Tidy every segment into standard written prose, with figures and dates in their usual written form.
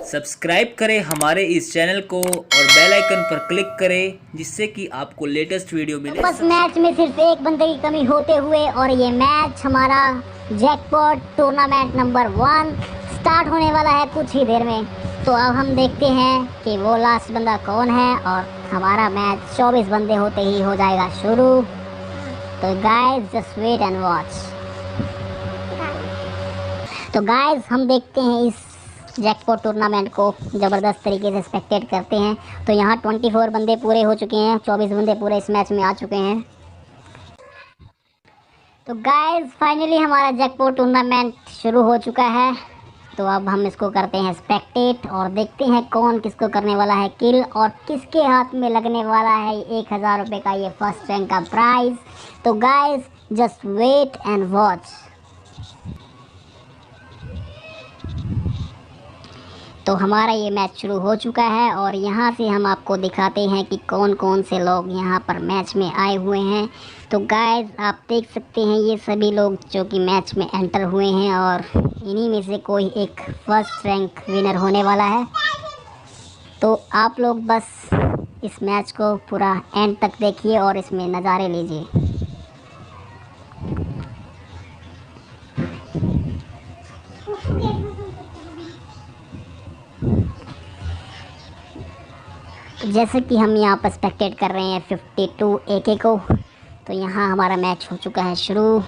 Subscribe करें हमारे इस चैनल को और बेल आइकन पर क्लिक करें जिससे कि आपको लेटेस्ट वीडियो मिले। बस मैच में सिर्फ एक बंदे की कमी होते हुए और ये मैच हमारा जैकपॉट टूर्नामेंट नंबर 1 स्टार्ट होने वाला है कुछ ही देर में। तो अब हम देखते हैं कि वो लास्ट बंदा कौन है और हमारा मैच 24 बंदे होते ही हो जाएगा शुरू। तो guys just wait and watch. तो गाइस हम देखते हैं इस जैकपॉट टूर्नामेंट को ज़बरदस्त तरीके से स्पेक्टेट करते हैं। तो यहाँ 24 बंदे पूरे हो चुके हैं, 24 बंदे पूरे इस मैच में आ चुके हैं। तो गाइस फाइनली हमारा जैकपॉट टूर्नामेंट शुरू हो चुका है। तो अब हम इसको करते हैं स्पेक्टेट और देखते हैं कौन किसको करने वाला है किल और किसके हाथ में लगने वाला है 1000 रुपये का ये फर्स्ट रैंक का प्राइज़। तो guys just wait and watch. तो हमारा ये मैच शुरू हो चुका है और यहाँ से हम आपको दिखाते हैं कि कौन कौन से लोग यहाँ पर मैच में आए हुए हैं। तो गाइस आप देख सकते हैं ये सभी लोग जो कि मैच में एंटर हुए हैं और इन्हीं में से कोई एक फर्स्ट रैंक विनर होने वाला है। तो आप लोग बस इस मैच को पूरा एंड तक देखिए और इसमें नज़ारे लीजिए। जैसे कि हम यहाँ पर स्पेक्टेट कर रहे हैं 52 AK को। तो यहाँ हमारा मैच हो चुका है शुरू।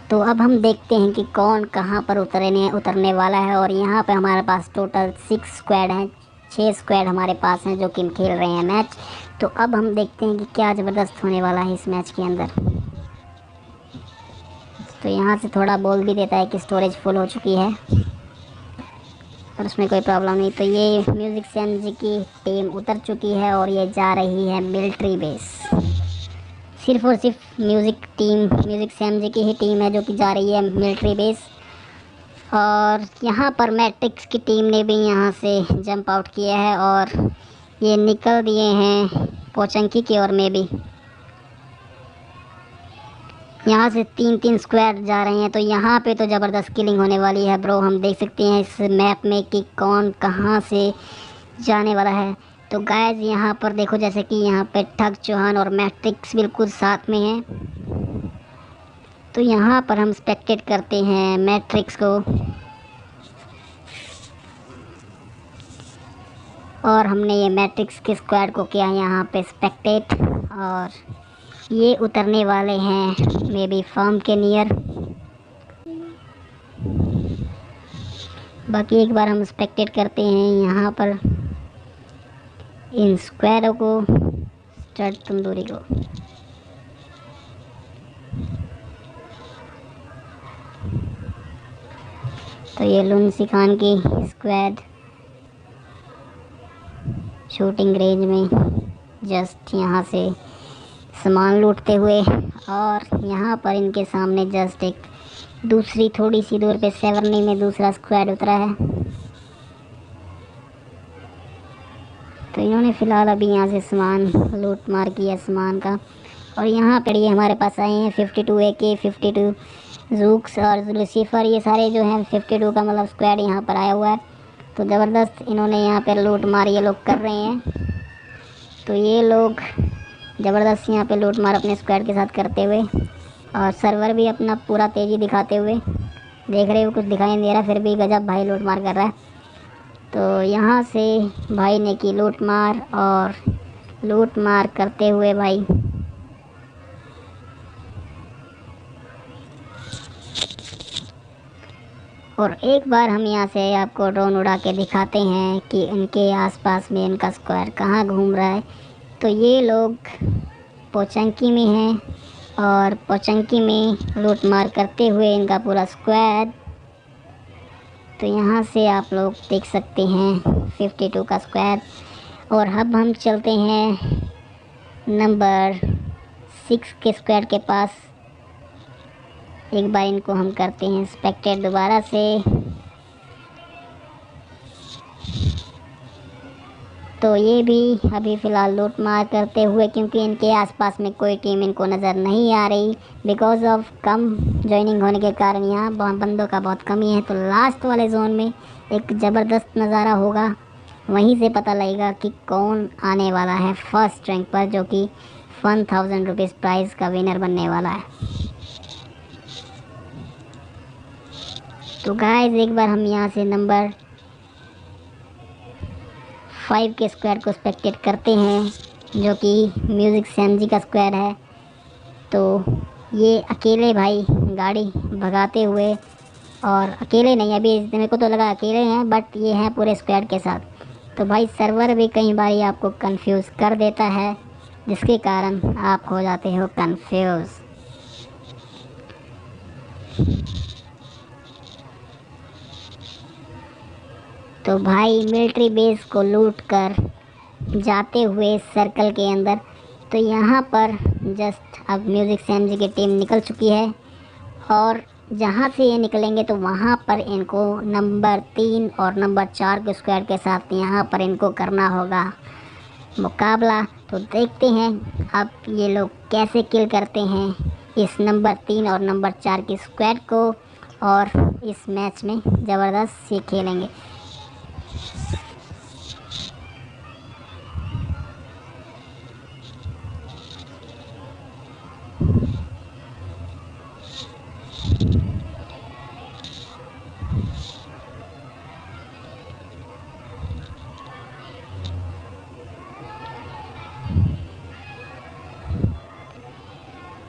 तो अब हम देखते हैं कि कौन कहाँ पर उतरने वाला है। और यहाँ पे हमारे पास टोटल 6 स्क्वाड हैं, 6 स्क्वाड हमारे पास हैं जो कि खेल रहे हैं मैच। तो अब हम देखते हैं कि क्या ज़बरदस्त होने वाला है इस मैच के अंदर। तो यहाँ से थोड़ा बोल भी देता है कि स्टोरेज फुल हो चुकी है और उसमें कोई प्रॉब्लम नहीं। तो ये म्यूज़िक सेम्स की टीम उतर चुकी है और ये जा रही है मिलिट्री बेस। सिर्फ और सिर्फ म्यूज़िक सेम्स की ही टीम है जो कि जा रही है मिलिट्री बेस। और यहाँ पर मैट्रिक्स की टीम ने भी यहाँ से जंप आउट किया है और ये निकल दिए हैं पोचंकी की ओर में भी। यहाँ से 3-3 स्क्वाड जा रहे हैं। तो यहाँ पे तो ज़बरदस्त किलिंग होने वाली है ब्रो। हम देख सकते हैं इस मैप में कि कौन कहाँ से जाने वाला है। तो गाइस यहाँ पर देखो जैसे कि यहाँ पे ठग चौहान और मैट्रिक्स बिल्कुल साथ में हैं। तो यहाँ पर हम स्पेक्टेट करते हैं मैट्रिक्स को और हमने ये मैट्रिक्स के स्क्वाड को किया यहाँ पे स्पेक्टेट। और ये उतरने वाले हैं मे बी फार्म के नियर। बाकी एक बार हम स्पेक्टेट करते हैं यहाँ पर इन स्क्वाडों को, स्टार्ट तंदूरी को। तो ये लुनसी खान की स्क्वाड शूटिंग रेंज में जस्ट यहाँ से सामान लूटते हुए। और यहाँ पर इनके सामने जस्ट एक दूसरी थोड़ी सी दूर पे सेवरनी में दूसरा स्क्वाड उतरा है। तो इन्होंने फ़िलहाल अभी यहाँ से सामान लूट मार किया सामान का। और यहाँ पर ये हमारे पास आए हैं 52 AK, 52 जूक्स और लूसीफर। ये सारे जो हैं 52 का मतलब स्क्वाड यहाँ पर आया हुआ है। तो ज़बरदस्त इन्होंने यहाँ पर लूट मार ये लोग कर रहे हैं। तो ये लोग ज़बरदस्त यहाँ पे लूट मार अपने स्क्वाड के साथ करते हुए और सर्वर भी अपना पूरा तेज़ी दिखाते हुए। देख रहे हो कुछ दिखाई नहीं दे रहा फिर भी गजब भाई लूट मार कर रहा है। तो यहाँ से भाई ने की लूट मार और लूट मार करते हुए भाई और एक बार हम यहाँ से आपको ड्रोन उड़ा के दिखाते हैं कि इनके आसपास में इनका स्क्वाड कहाँ घूम रहा है। तो ये लोग पोचंकी में हैं और पोचंकी में लूट मार करते हुए इनका पूरा स्क्वाड। तो यहाँ से आप लोग देख सकते हैं 52 का स्क्वाड। और अब हम चलते हैं नंबर 6 के स्क्वाड के पास। एक बार इनको हम करते हैं स्पेक्टेट दोबारा से। तो ये भी अभी फ़िलहाल लूट मार करते हुए, क्योंकि इनके आसपास में कोई टीम इनको नज़र नहीं आ रही बिकॉज़ ऑफ कम जॉइनिंग होने के कारण यहाँ बंदों का बहुत कमी है। तो लास्ट वाले जोन में एक ज़बरदस्त नज़ारा होगा, वहीं से पता लगेगा कि कौन आने वाला है फर्स्ट रैंक पर, जो कि 1000 रुपीज़ प्राइज़ का विनर बनने वाला है। तो गाइस एक बार हम यहाँ से नंबर 5 के स्क्वायर को स्पेक्टेट करते हैं, जो कि म्यूज़िक सैम जी का स्क्वायर है। तो ये अकेले भाई गाड़ी भगाते हुए, और अकेले नहीं, अभी मेरे को तो लगा अकेले हैं, बट ये हैं पूरे स्क्वाड के साथ। तो भाई सर्वर भी कई बार आपको कंफ्यूज कर देता है, जिसके कारण आप हो जाते हो कंफ्यूज। तो भाई मिलिट्री बेस को लूट कर जाते हुए सर्कल के अंदर, तो यहाँ पर जस्ट अब म्यूज़िक सैम जी की टीम निकल चुकी है, और जहाँ से ये निकलेंगे तो वहाँ पर इनको नंबर 3 और नंबर 4 के स्क्वाड के साथ यहाँ पर इनको करना होगा मुकाबला। तो देखते हैं अब ये लोग कैसे किल करते हैं इस नंबर 3 और नंबर 4 की स्क्वाड को, और इस मैच में ज़बरदस्त से खेलेंगे।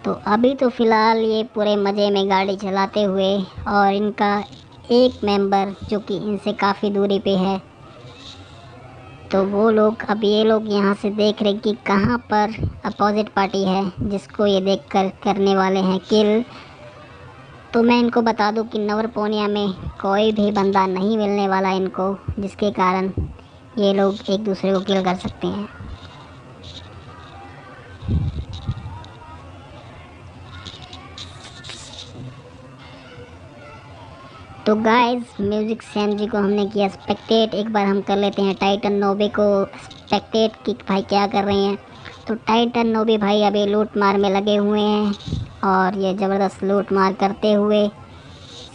तो अभी तो फ़िलहाल ये पूरे मज़े में गाड़ी चलाते हुए, और इनका एक मेंबर जो कि इनसे काफ़ी दूरी पे है, तो वो लोग, अब ये लोग यहाँ से देख रहे कि कहाँ पर अपोजिट पार्टी है जिसको ये देख कर करने वाले हैं किल। तो मैं इनको बता दूं कि नवरपोनिया में कोई भी बंदा नहीं मिलने वाला इनको, जिसके कारण ये लोग एक दूसरे को किल कर सकते हैं। तो गाइस म्यूज़िक सैम जी को हमने किया स्पेक्टेट, एक बार हम कर लेते हैं टाइटन नोबे को स्पेक्टेट कि भाई क्या कर रहे हैं। तो टाइटन नोबे भाई अभी लूट मार में लगे हुए हैं, और ये ज़बरदस्त लूट मार करते हुए,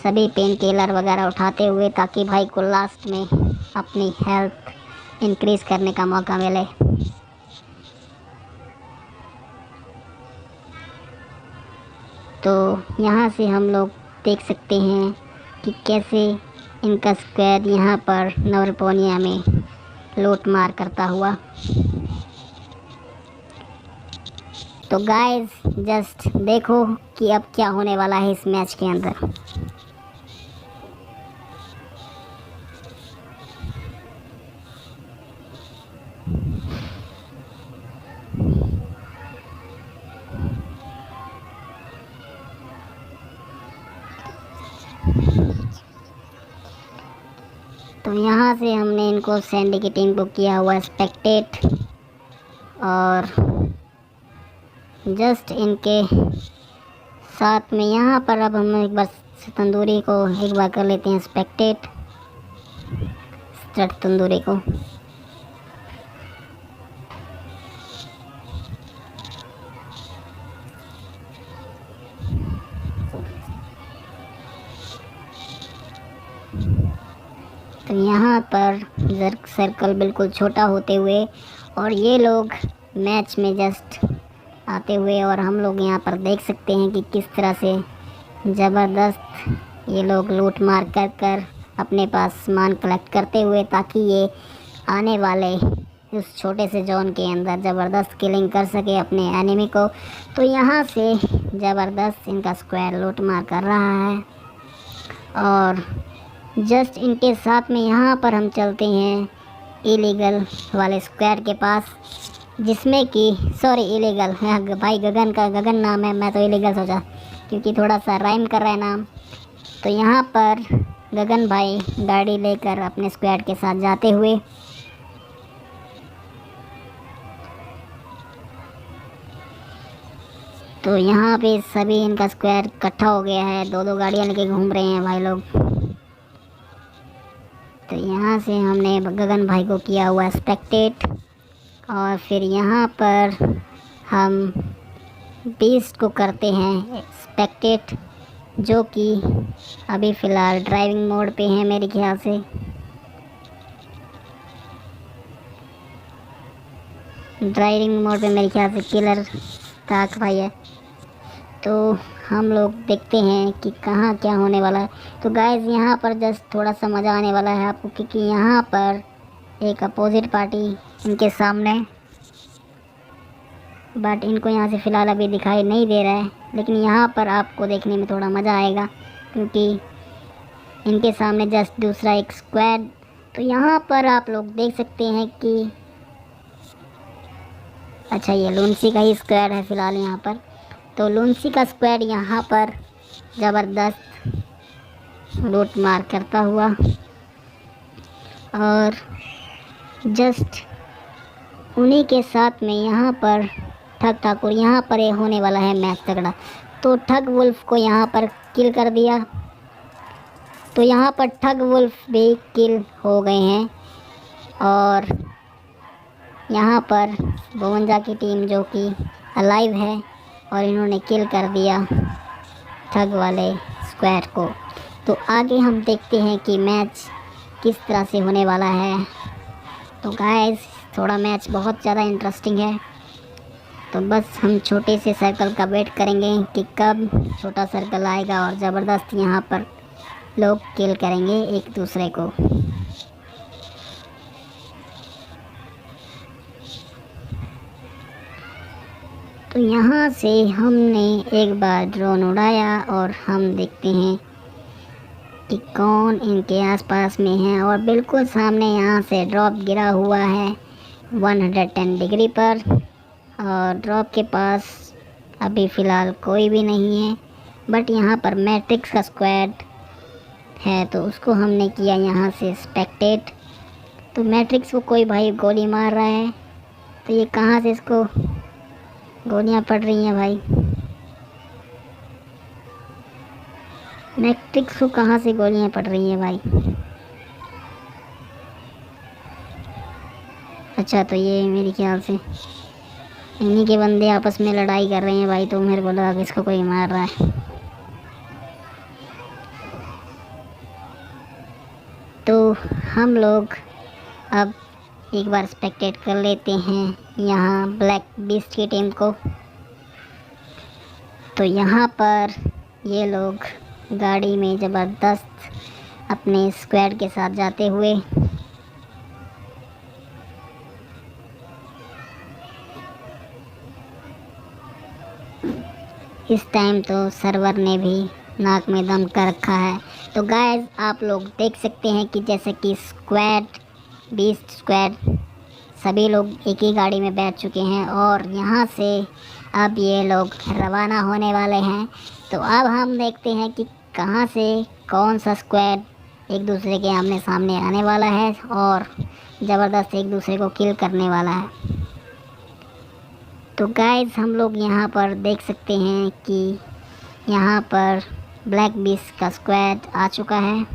सभी पेन किलर वगैरह उठाते हुए, ताकि भाई को लास्ट में अपनी हेल्थ इंक्रीज़ करने का मौका मिले। तो यहाँ से हम लोग देख सकते हैं कि कैसे इनका स्क्वाड यहाँ पर नवरपोनिया में लूट मार करता हुआ। तो गाइस जस्ट देखो कि अब क्या होने वाला है इस मैच के अंदर। तो यहाँ से हमने इनको सैंडी की टीम को किया हुआ स्पेक्टेट, और जस्ट इनके साथ में यहाँ पर अब हम एक बार तंदूरी को एक बार कर लेते हैं स्पेक्टेट, स्ट्रट तंदूरी को। तो यहाँ पर सर्कल बिल्कुल छोटा होते हुए, और ये लोग मैच में जस्ट आते हुए, और हम लोग यहाँ पर देख सकते हैं कि किस तरह से ज़बरदस्त ये लोग लूट मार कर कर अपने पास सामान कलेक्ट करते हुए, ताकि ये आने वाले उस छोटे से जोन के अंदर ज़बरदस्त किलिंग कर सके अपने एनिमी को। तो यहाँ से ज़बरदस्त इनका स्क्वाड लूट मार कर रहा है, और जस्ट इनके साथ में यहाँ पर हम चलते हैं इलीगल वाले स्क्वाड के पास, जिसमें कि सॉरी इलीगल भाई गगन का गगन नाम है, मैं तो इलीगल सोचा क्योंकि थोड़ा सा राइम कर रहा है नाम। तो यहाँ पर गगन भाई गाड़ी लेकर अपने स्क्वाड के साथ जाते हुए, तो यहाँ पे सभी इनका स्क्वाड इकट्ठा हो गया है, दो दो गाड़ियाँ लेके घूम रहे हैं भाई लोग। तो यहाँ से हमने गगन भाई को किया हुआ स्पेक्टेट, और फिर यहाँ पर हम बीस्ट को करते हैं स्पेक्टेट, जो कि अभी फ़िलहाल ड्राइविंग मोड पे है मेरे ख्याल से। ड्राइविंग मोड पे मेरे ख्याल से किलर ताक भाई है। तो हम लोग देखते हैं कि कहाँ क्या होने वाला है। तो गाइस यहाँ पर जस्ट थोड़ा सा मज़ा आने वाला है आपको, क्योंकि यहाँ पर एक अपोजिट पार्टी इनके सामने, बट इनको यहाँ से फ़िलहाल अभी दिखाई नहीं दे रहा है, लेकिन यहाँ पर आपको देखने में थोड़ा मज़ा आएगा, क्योंकि इनके सामने जस्ट दूसरा एक स्क्वाड। तो यहाँ पर आप लोग देख सकते हैं कि अच्छा, ये लूनसी का ही स्क्वाड है फ़िलहाल यहाँ पर। तो लूनसी का स्क्वाड यहाँ पर ज़बरदस्त लूट मार करता हुआ, और जस्ट उन्हीं के साथ में यहाँ पर ठग ठाकुर, यहाँ पर ये होने वाला है मैच तगड़ा। तो ठग वुल्फ को यहाँ पर किल कर दिया। तो यहाँ पर ठग वुल्फ भी किल हो गए हैं, और यहाँ पर 52 की टीम जो कि अलाइव है, और इन्होंने किल कर दिया ठग वाले स्क्वाड को। तो आगे हम देखते हैं कि मैच किस तरह से होने वाला है। तो गाइस थोड़ा मैच बहुत ज़्यादा इंटरेस्टिंग है, तो बस हम छोटे से सर्कल का वेट करेंगे कि कब छोटा सर्कल आएगा और ज़बरदस्त यहाँ पर लोग किल करेंगे एक दूसरे को। तो यहाँ से हमने एक बार ड्रोन उड़ाया, और हम देखते हैं कि कौन इनके आसपास में है, और बिल्कुल सामने यहाँ से ड्रॉप गिरा हुआ है 110 डिग्री पर, और ड्रॉप के पास अभी फ़िलहाल कोई भी नहीं है, बट यहाँ पर मैट्रिक्स का स्क्वाड है, तो उसको हमने किया यहाँ से स्पेक्टेट। तो मैट्रिक्स को कोई भाई गोली मार रहा है, तो ये कहाँ से इसको गोलियां पड़ रही हैं भाई। मैट्रिक्स को कहाँ से गोलियां पड़ रही हैं भाई। अच्छा, तो ये मेरे ख्याल से इन्हीं के बंदे आपस में लड़ाई कर रहे हैं भाई, तो मेरे को लगा कि इसको कोई मार रहा है। तो हम लोग अब एक बार स्पेक्टेट कर लेते हैं यहाँ ब्लैक बीस्ट की टीम को। तो यहाँ पर ये लोग गाड़ी में ज़बरदस्त अपने स्क्वाड के साथ जाते हुए, इस टाइम तो सर्वर ने भी नाक में दम कर रखा है। तो गाइस आप लोग देख सकते हैं कि जैसे कि स्क्वाड बीस्ट स्क्वाड सभी लोग एक ही गाड़ी में बैठ चुके हैं, और यहाँ से अब ये लोग रवाना होने वाले हैं। तो अब हम देखते हैं कि कहाँ से कौन सा स्क्वाड एक दूसरे के आमने सामने आने वाला है, और ज़बरदस्त एक दूसरे को किल करने वाला है। तो गाइस हम लोग यहाँ पर देख सकते हैं कि यहाँ पर ब्लैक बीस्ट का स्क्वाड आ चुका है,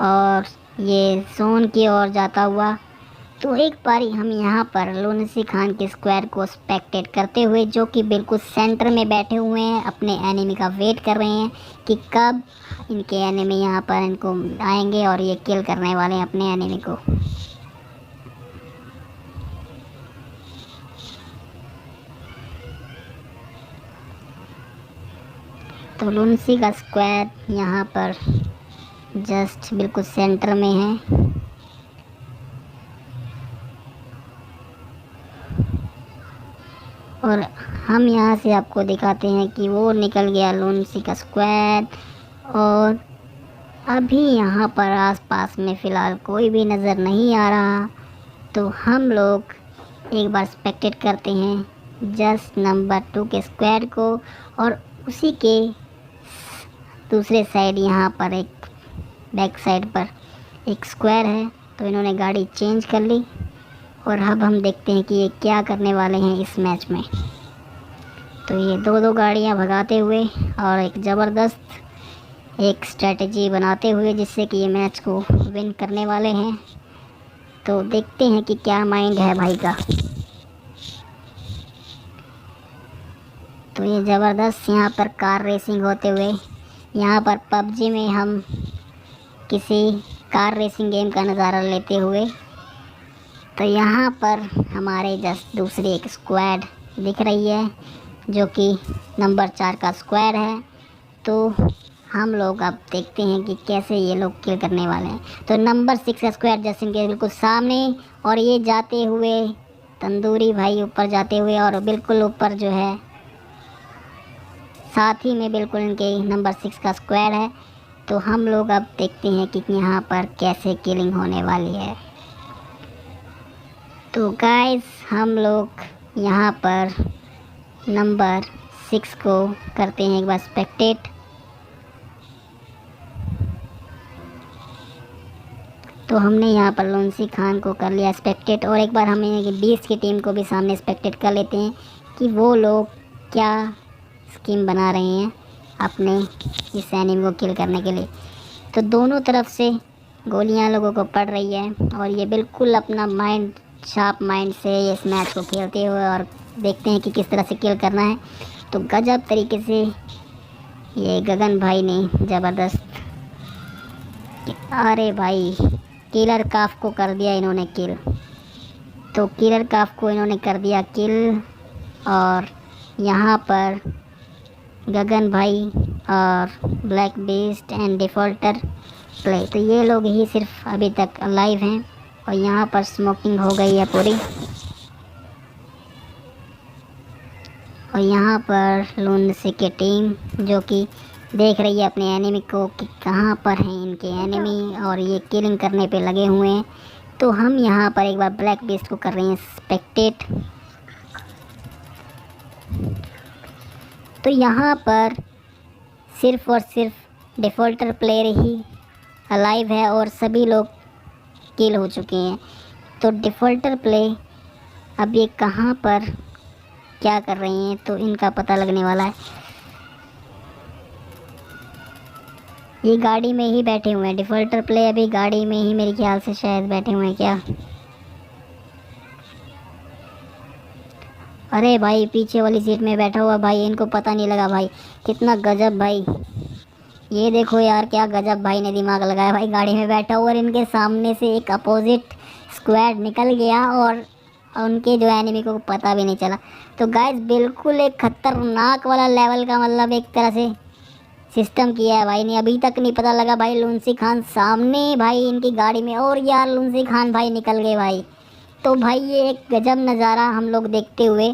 और ये जोन की ओर जाता हुआ। तो एक बारी हम यहाँ पर लूनसी खान के स्क्वाड को स्पेक्टेट करते हुए, जो कि बिल्कुल सेंटर में बैठे हुए हैं, अपने एनिमी का वेट कर रहे हैं कि कब इनके एनिमी यहाँ पर इनको आएंगे और ये किल करने वाले हैं अपने एनिमी को। तो लूनसी का स्क्वाड यहाँ पर जस्ट बिल्कुल सेंटर में है, और हम यहाँ से आपको दिखाते हैं कि वो निकल गया लूनसी का स्क्वाड, और अभी यहाँ पर आसपास में फ़िलहाल कोई भी नज़र नहीं आ रहा। तो हम लोग एक बार स्पेक्टेट करते हैं जस्ट नंबर 2 के स्क्वाड को, और उसी के दूसरे साइड यहाँ पर एक बैक साइड पर एक स्क्वायर है। तो इन्होंने गाड़ी चेंज कर ली, और अब हम देखते हैं कि ये क्या करने वाले हैं इस मैच में। तो ये दो गाड़ियाँ भगाते हुए और एक ज़बरदस्त एक स्ट्रेटजी बनाते हुए जिससे कि ये मैच को विन करने वाले हैं। तो देखते हैं कि क्या माइंड है भाई का। तो ये ज़बरदस्त यहाँ पर कार रेसिंग होते हुए, यहाँ पर पबजी में हम किसी कार रेसिंग गेम का नज़ारा लेते हुए। तो यहाँ पर हमारे जस्ट दूसरी एक स्क्वाड दिख रही है जो कि नंबर 4 का स्क्वाड है। तो हम लोग अब देखते हैं कि कैसे ये लोग किल करने वाले हैं। तो नंबर 6 का स्क्वाड जस्ट इनके बिल्कुल सामने, और ये जाते हुए तंदूरी भाई ऊपर जाते हुए, और बिल्कुल ऊपर जो है साथ ही में बिल्कुल इनके नंबर 6 का स्क्वाड है। तो हम लोग अब देखते हैं कि यहाँ पर कैसे किलिंग होने वाली है। तो गाइस हम लोग यहाँ पर नंबर 6 को करते हैं एक बार स्पेक्टेट। तो हमने यहाँ पर लुनसी खान को कर लिया स्पेक्टेट, और एक बार हमें 20 की टीम को भी सामने स्पेक्टेट कर लेते हैं कि वो लोग क्या स्कीम बना रहे हैं अपने इस एनिमी को किल करने के लिए। तो दोनों तरफ से गोलियां लोगों को पड़ रही है, और ये बिल्कुल अपना माइंड, शार्प माइंड से इस मैच को खेलते हुए और देखते हैं कि किस तरह से किल करना है। तो गजब तरीके से ये गगन भाई ने ज़बरदस्त, अरे भाई किलर काफ को कर दिया इन्होंने किल। तो किलर काफ को इन्होंने कर दिया किल, और यहाँ पर गगन भाई और black beast and defaulter play, तो ये लोग ही सिर्फ अभी तक अलाइव हैं। और यहाँ पर स्मोकिंग हो गई है पूरी, और यहाँ पर लुनसी की टीम जो कि देख रही है अपने एनिमी को कि कहाँ पर हैं इनके एनिमी, और ये किलिंग करने पे लगे हुए हैं। तो हम यहाँ पर एक बार ब्लैक बीस्ट को कर रहे हैं स्पेक्टेट। तो यहाँ पर सिर्फ और सिर्फ डिफ़ॉल्टर प्लेयर ही अलाइव है और सभी लोग किल हो चुके हैं। तो डिफ़ॉल्टर प्ले अब ये कहाँ पर क्या कर रही हैं तो इनका पता लगने वाला है। ये गाड़ी में ही बैठे हुए हैं, डिफ़ॉल्टर प्ले अभी गाड़ी में ही मेरे ख्याल से शायद बैठे हुए हैं क्या। अरे भाई पीछे वाली सीट में बैठा हुआ भाई, इनको पता नहीं लगा भाई, कितना गजब भाई। ये देखो यार क्या गजब भाई ने दिमाग लगाया भाई, गाड़ी में बैठा हुआ और इनके सामने से एक अपोजिट स्क्वाड निकल गया और उनके जो एनिमी को पता भी नहीं चला। तो गाइस बिल्कुल एक खतरनाक वाला लेवल का मतलब एक तरह से सिस्टम किया है भाई ने, अभी तक नहीं पता लगा भाई। लुनसी खान सामने भाई इनकी गाड़ी में, और यार लुनसी खान भाई निकल गए भाई। तो भाई ये एक गजब नज़ारा हम लोग देखते हुए।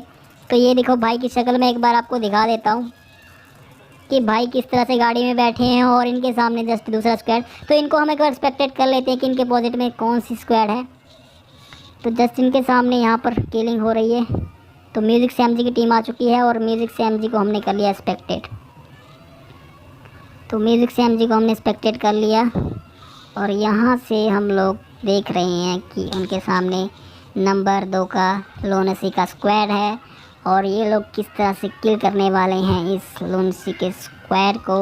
तो ये देखो भाई की शक्ल में एक बार आपको दिखा देता हूँ कि भाई किस तरह से गाड़ी में बैठे हैं और इनके सामने जस्ट दूसरा स्क्वाड। तो इनको हम एक बार एक्सपेक्टेड कर लेते हैं कि इनके अपोजिट में कौन सी स्क्वाड है। तो जस्ट इनके सामने यहाँ पर किलिंग हो रही है। तो म्यूज़िक सैम जी की टीम आ चुकी है और म्यूज़िक सैम जी को हमने कर लिया एक्सपेक्टेड। तो म्यूज़िक सैम जी को हमने एक्सपेक्टेड कर लिया, और यहाँ से हम लोग देख रहे हैं कि उनके सामने नंबर 2 का लुनसी का स्क्वाड है, और ये लोग किस तरह से किल करने वाले हैं इस लुनसी के स्क्वाड को।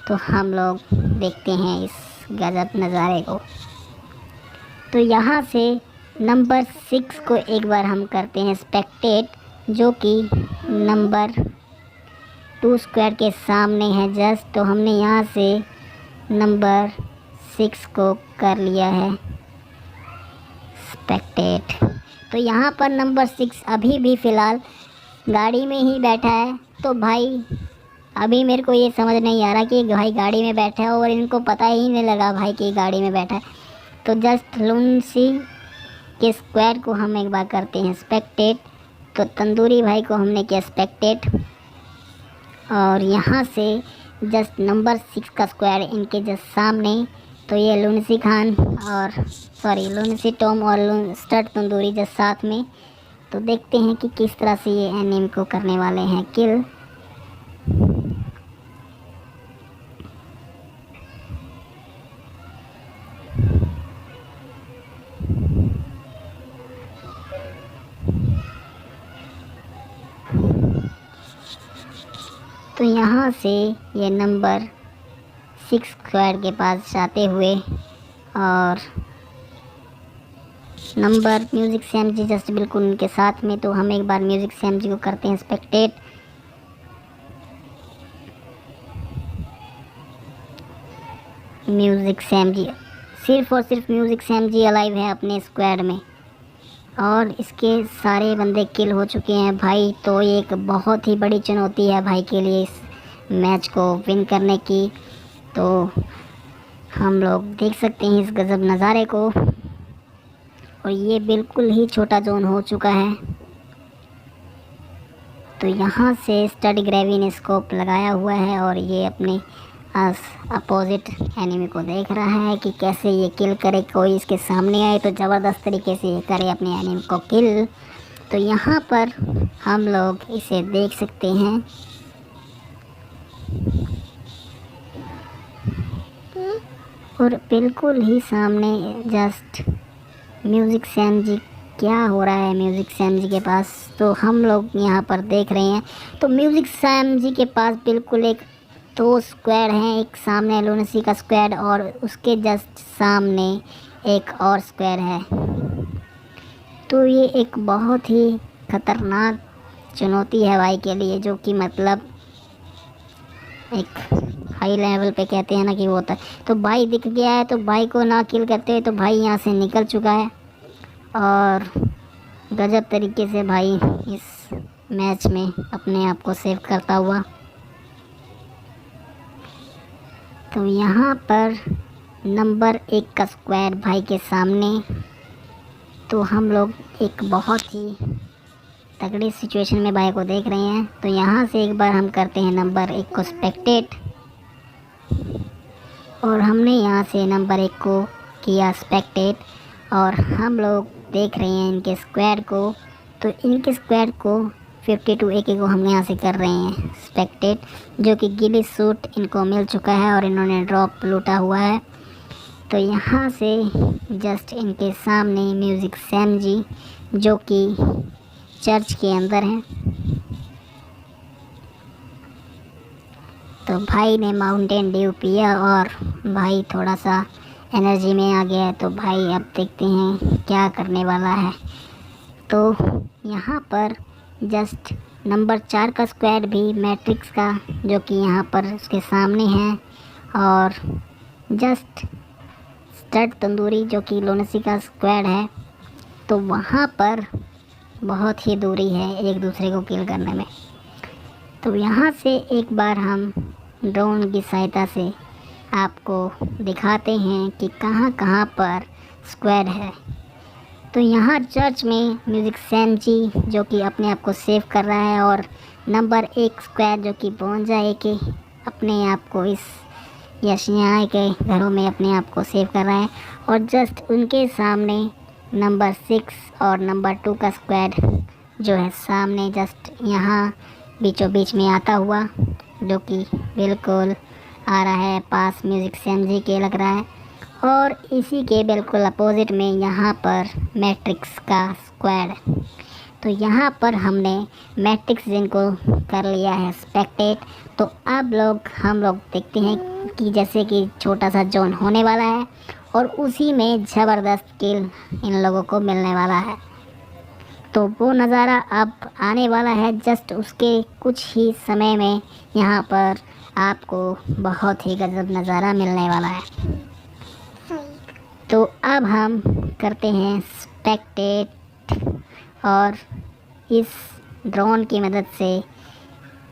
तो हम लोग देखते हैं इस गजब नज़ारे को। तो यहाँ से नंबर 6 को एक बार हम करते हैं स्पेक्टेट, जो कि नंबर 2 स्क्वाड के सामने है जस्ट। तो हमने यहाँ से नंबर 6 को कर लिया है स्पेक्टेट। तो यहाँ पर नंबर 6 अभी भी फ़िलहाल गाड़ी में ही बैठा है। तो भाई अभी मेरे को ये समझ नहीं आ रहा कि भाई गाड़ी में बैठा है और इनको पता ही नहीं लगा भाई कि गाड़ी में बैठा है। तो जस्ट लुनसी के स्क्वाड को हम एक बार करते हैं स्पेक्टेट। तो तंदूरी भाई को हमने किया स्पेक्टेट, और यहाँ से जस्ट नंबर 6 का स्क्वाड इनके जस्ट सामने। तो ये लुनसी खान और लुनसी टॉम और स्टड तंदूरी जस्ट साथ में। तो देखते हैं कि किस तरह से ये एनिमी को करने वाले हैं किल। तो यहाँ से ये नंबर 6 स्क्वाड के पास जाते हुए और नंबर म्यूज़िक सैम जी जस्ट बिल्कुल उनके साथ में। तो हम एक बार म्यूज़िक सैम जी को करते हैं स्पेक्टेट। म्यूज़िक सैम जी, सिर्फ और सिर्फ म्यूज़िक सैम जी अलाइव है अपने स्क्वाड में और इसके सारे बंदे किल हो चुके हैं भाई। तो ये एक बहुत ही बड़ी चुनौती है भाई के लिए इस मैच को विन करने की। तो हम लोग देख सकते हैं इस गज़ब नज़ारे को और ये बिल्कुल ही छोटा जोन हो चुका है। तो यहाँ से स्टडी ग्रेवी ने स्कोप लगाया हुआ है और ये अपने अपोजिट एनिमी को देख रहा है कि कैसे ये किल करे। कोई इसके सामने आए तो ज़बरदस्त तरीके से ये करे अपने एनिमी को किल। तो यहाँ पर हम लोग इसे देख सकते हैं। और बिल्कुल ही सामने जस्ट म्यूज़िक सैम जी, क्या हो रहा है म्यूज़िक सैम जी के पास, तो हम लोग यहाँ पर देख रहे हैं। तो म्यूज़िक सैम जी के पास बिल्कुल एक 2 स्क्वाड हैं, एक सामने लूनेसी का स्क्वाड और उसके जस्ट सामने एक और स्क्वाड है। तो ये एक बहुत ही ख़तरनाक चुनौती है भाई के लिए, जो कि मतलब एक हाई लेवल पे कहते हैं ना कि वो होता है। तो भाई दिख गया है, तो भाई को ना किल करते हुए तो भाई यहाँ से निकल चुका है और गजब तरीके से भाई इस मैच में अपने आप को सेव करता हुआ। तो यहाँ पर नंबर 1 का स्क्वाड भाई के सामने। तो हम लोग एक बहुत ही तगड़ी सिचुएशन में भाई को देख रहे हैं। तो यहाँ से एक बार हम करते हैं नंबर 1 को स्पेक्टेट और हमने यहाँ से नंबर 1 को किया स्पेक्टेट और हम लोग देख रहे हैं इनके स्क्वाड को। तो इनके स्क्वाड को 52 AK को हम यहाँ से कर रहे हैं स्पेक्टेट, जो कि गिली सूट इनको मिल चुका है और इन्होंने ड्रॉप लूटा हुआ है। तो यहाँ से जस्ट इनके सामने म्यूज़िक सैम जी जो कि चर्च के अंदर हैं। तो भाई ने माउंटेन ड्यू पिया और भाई थोड़ा सा एनर्जी में आ गया है। तो भाई अब देखते हैं क्या करने वाला है। तो यहाँ पर जस्ट नंबर 4 का स्क्वाड भी मैट्रिक्स का, जो कि यहाँ पर उसके सामने है, और जस्ट स्टड तंदूरी जो कि लोनेसी का स्क्वाड है। तो वहाँ पर बहुत ही दूरी है एक दूसरे को किल करने में। तो यहाँ से एक बार हम ड्रोन की सहायता से आपको दिखाते हैं कि कहाँ कहाँ पर स्क्वाड है। तो यहाँ चर्च में म्यूज़िक सैम जी जो कि अपने आप को सेव कर रहा है और नंबर 1 स्क्वाड जो कि बोंजा AK अपने आप को इस यशिया के घरों में अपने आप को सेव कर रहा है। और जस्ट उनके सामने नंबर 6 और नंबर 2 का स्क्वाड जो है सामने जस्ट यहाँ बीचों बीच में आता हुआ, जो कि बिल्कुल आ रहा है पास म्यूज़िक सैम जी के लग रहा है। और इसी के बिल्कुल अपोजिट में यहाँ पर मैट्रिक्स का स्क्वाड। तो यहाँ पर हमने मैट्रिक्स जिनको कर लिया है स्पेक्टेट। तो अब हम लोग देखते हैं कि जैसे कि छोटा सा जोन होने वाला है और उसी में ज़बरदस्त किल इन लोगों को मिलने वाला है। तो वो नज़ारा अब आने वाला है। जस्ट उसके कुछ ही समय में यहाँ पर आपको बहुत ही गजब नज़ारा मिलने वाला है। तो अब हम करते हैं स्पेक्टेट और इस ड्रोन की मदद से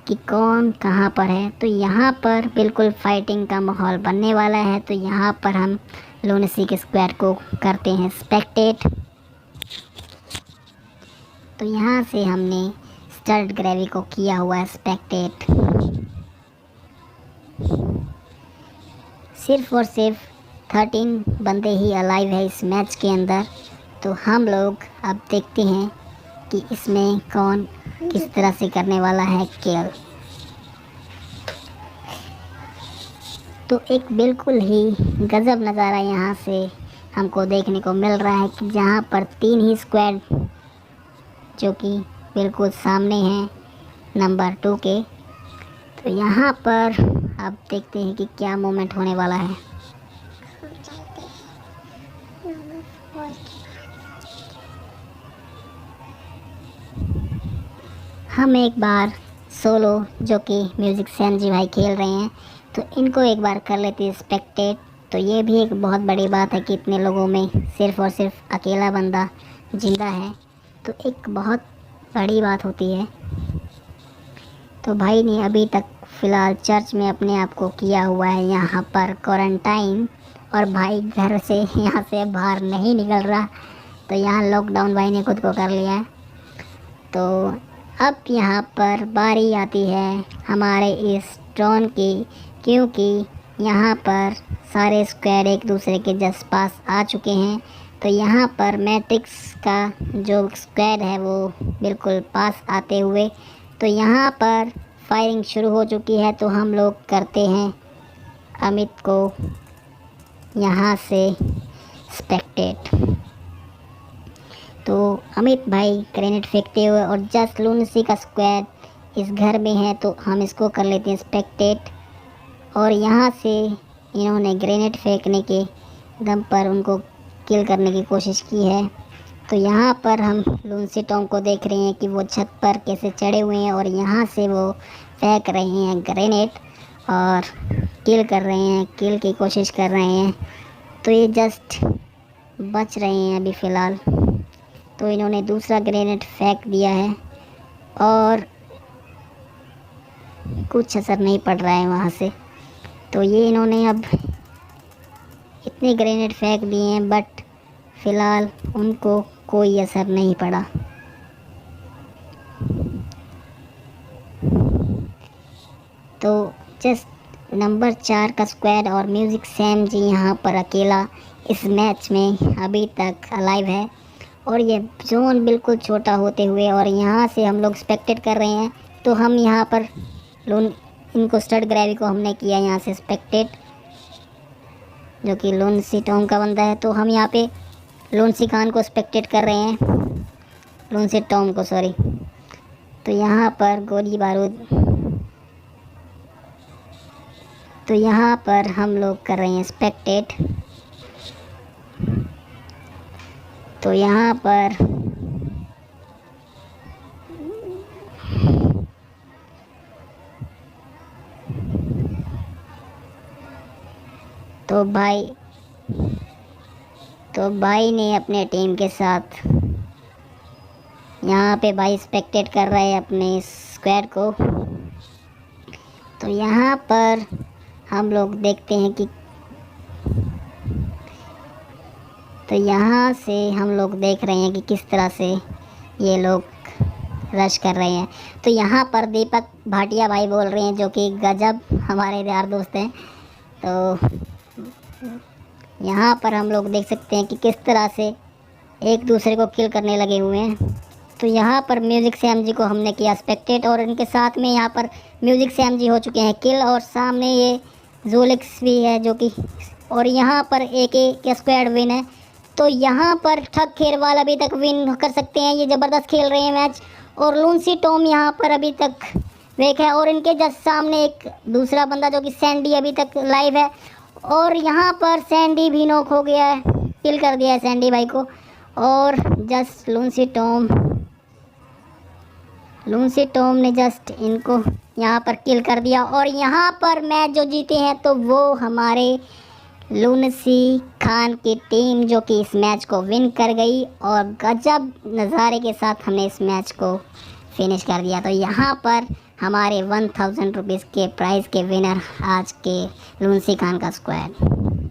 कि कौन कहाँ पर है। तो यहाँ पर बिल्कुल फाइटिंग का माहौल बनने वाला है। तो यहाँ पर हम लोनेसी के स्क्वाड को करते हैं स्पेक्टेट। तो यहाँ से हमने स्टड ग्रेवी को किया हुआ है स्पेक्टेट। सिर्फ और सिर्फ 13 बंदे ही अलाइव है इस मैच के अंदर। तो हम लोग अब देखते हैं कि इसमें कौन किस तरह से करने वाला है किल। तो एक बिल्कुल ही गजब नज़ारा यहाँ से हमको देखने को मिल रहा है कि जहाँ पर 3 ही स्क्वाड जो कि बिल्कुल सामने हैं नंबर 2 के। तो यहाँ पर अब देखते हैं कि क्या मोमेंट होने वाला है। हम एक बार सोलो जो कि म्यूज़िक सैम जी भाई खेल रहे हैं, तो इनको एक बार कर लेते हैं स्पेक्टेट। तो ये भी एक बहुत बड़ी बात है कि इतने लोगों में सिर्फ़ और सिर्फ अकेला बंदा जिंदा है, तो एक बहुत बड़ी बात होती है। तो भाई ने अभी तक फ़िलहाल चर्च में अपने आप को किया हुआ है यहाँ पर क्वारंटाइन, और भाई घर से यहाँ से बाहर नहीं निकल रहा। तो यहाँ लॉकडाउन भाई ने खुद को कर लिया है। तो अब यहाँ पर बारी आती है हमारे इस ड्रोन की, क्योंकि यहाँ पर सारे स्क्वाड एक दूसरे के जस्ट पास आ चुके हैं। तो यहाँ पर मैट्रिक्स का जो स्क्वाड है वो बिल्कुल पास आते हुए, तो यहाँ पर फायरिंग शुरू हो चुकी है। तो हम लोग करते हैं अमित को यहाँ से स्पेक्टेट। तो अमित भाई ग्रेनेड फेंकते हुए, और जस्ट लूनसी का स्क्वाड इस घर में है, तो हम इसको कर लेते हैं स्पेक्टेट। और यहाँ से इन्होंने ग्रेनेड फेंकने के दम पर उनको किल करने की कोशिश की है। तो यहाँ पर हम लूनसी टॉम को देख रहे हैं कि वो छत पर कैसे चढ़े हुए हैं, और यहाँ से वो फेंक रहे हैं ग्रेनेड और किल कर रहे हैं, किल की कोशिश कर रहे हैं। तो ये जस्ट बच रहे हैं अभी फ़िलहाल। तो इन्होंने दूसरा ग्रेनेड फेंक दिया है और कुछ असर नहीं पड़ रहा है वहाँ से। तो ये इन्होंने अब इतने ग्रेनेड फेंक दिए हैं, बट फ़िलहाल उनको कोई असर नहीं पड़ा। तो जस्ट नंबर 4 का स्क्वाड और म्यूज़िक सैम जी यहाँ पर अकेला इस मैच में अभी तक अलाइव है। और ये जोन बिल्कुल छोटा होते हुए, और यहाँ से हम लोग स्पेक्टेट कर रहे हैं। तो हम यहाँ पर इनको स्टड ग्रेवी को हमने किया यहाँ से स्पेक्टेट, जो कि लूनसी टॉम का बंदा है। तो हम यहाँ पे लूनसी खान को स्पेक्टेट कर रहे हैं, लूनसी टॉम को सॉरी। तो यहाँ पर गोली बारूद, तो यहाँ पर हम लोग कर रहे हैं स्पेक्टेट। तो यहाँ पर तो भाई ने अपने टीम के साथ यहाँ पे भाई स्पेक्टेट कर रहे हैं अपने स्क्वाड को। तो यहाँ पर हम लोग देखते हैं कि, तो यहाँ से हम लोग देख रहे हैं कि किस तरह से ये लोग रश कर रहे हैं। तो यहाँ पर दीपक भाटिया भाई बोल रहे हैं, जो कि गजब हमारे यार दोस्त हैं। तो यहाँ पर हम लोग देख सकते हैं कि किस तरह से एक दूसरे को किल करने लगे हुए हैं। तो यहाँ पर म्यूज़िक सैम जी को हमने किया स्पेक्टेट, और इनके साथ में यहाँ पर म्यूज़िक सैम जी हो चुके हैं किल, और सामने ये जोलिक्स भी है जो कि, और यहाँ पर एक का स्क्वाड विन है। तो यहाँ पर ठग खेरवाल अभी तक विन कर सकते हैं, ये ज़बरदस्त खेल रहे हैं मैच। और लूनसी टॉम यहाँ पर अभी तक वेक है, और इनके जस्ट सामने एक दूसरा बंदा जो कि सैंडी अभी तक लाइव है। और यहाँ पर सैंडी भी नॉक हो गया है, किल कर दिया है सैंडी भाई को। और जस्ट लूनसी टॉम ने जस्ट इनको यहाँ पर किल कर दिया। और यहाँ पर मैच जो जीते हैं तो वो हमारे लूनसी खान की टीम, जो कि इस मैच को विन कर गई, और गजब नज़ारे के साथ हमने इस मैच को फिनिश कर दिया। तो यहाँ पर हमारे 1000 रुपीज़ के प्राइज़ के विनर आज के लूनसी खान का स्क्वाड।